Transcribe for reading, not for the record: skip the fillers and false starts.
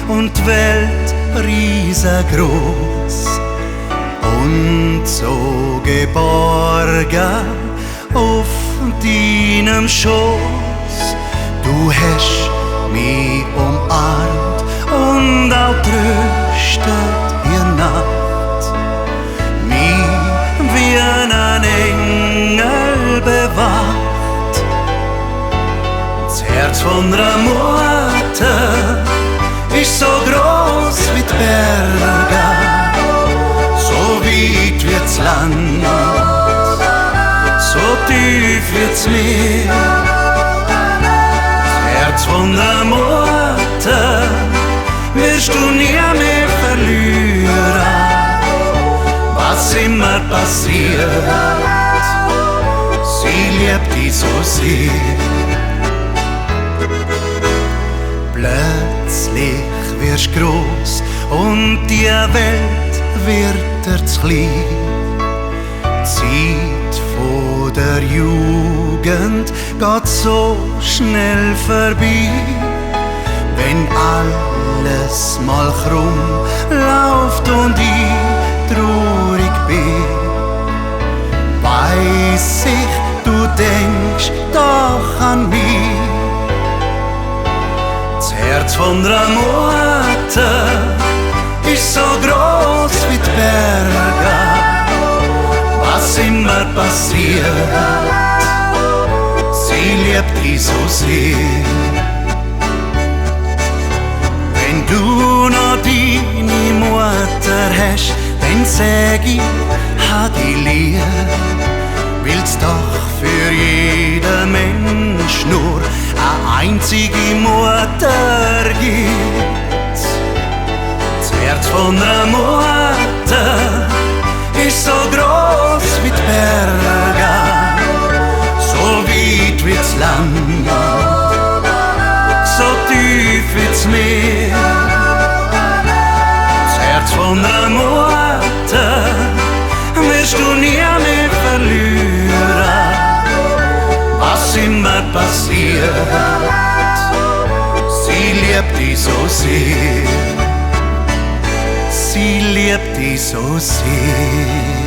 und die Welt riesengroß und so geborgen auf deinem Schoß. Du hast mich umarmt und auch tröstet ihr Nacht, mich wie ein Engel bewacht. Das Herz von einer Mutter ist so groß wie die Berge, so weit wie das Land, so tief wie das Meer. Das Herz von einer Mutter wirst du nie mehr verlieren, was immer passiert, sie liebt dich so sehr. Plötzlich wirst du gross und die Welt wird dir zu klein. Die Zeit von der Jugend geht so schnell vorbei. Wenn alles mal krumm läuft und ich traurig bin, weiss ich, du denkst doch an mich. Das Herz von einer Mutter ist so groß wie die Berge, was immer passiert, sie liebt dich so sehr. Wenn du noch deine Mutter hast, dann sag ich, hab dich lieb, weil's doch für jeden Mensch nur eine einzige Mutter gibt. Das Herz von einer Mutter ist so groß wie die Berge, so weit wie das Land, so tief wie das Meer. Das Herz von einer Mutter wirst du nie mehr verlieren, was immer passiert, sie liebt dich so sehr, sie liebt dich so sehr.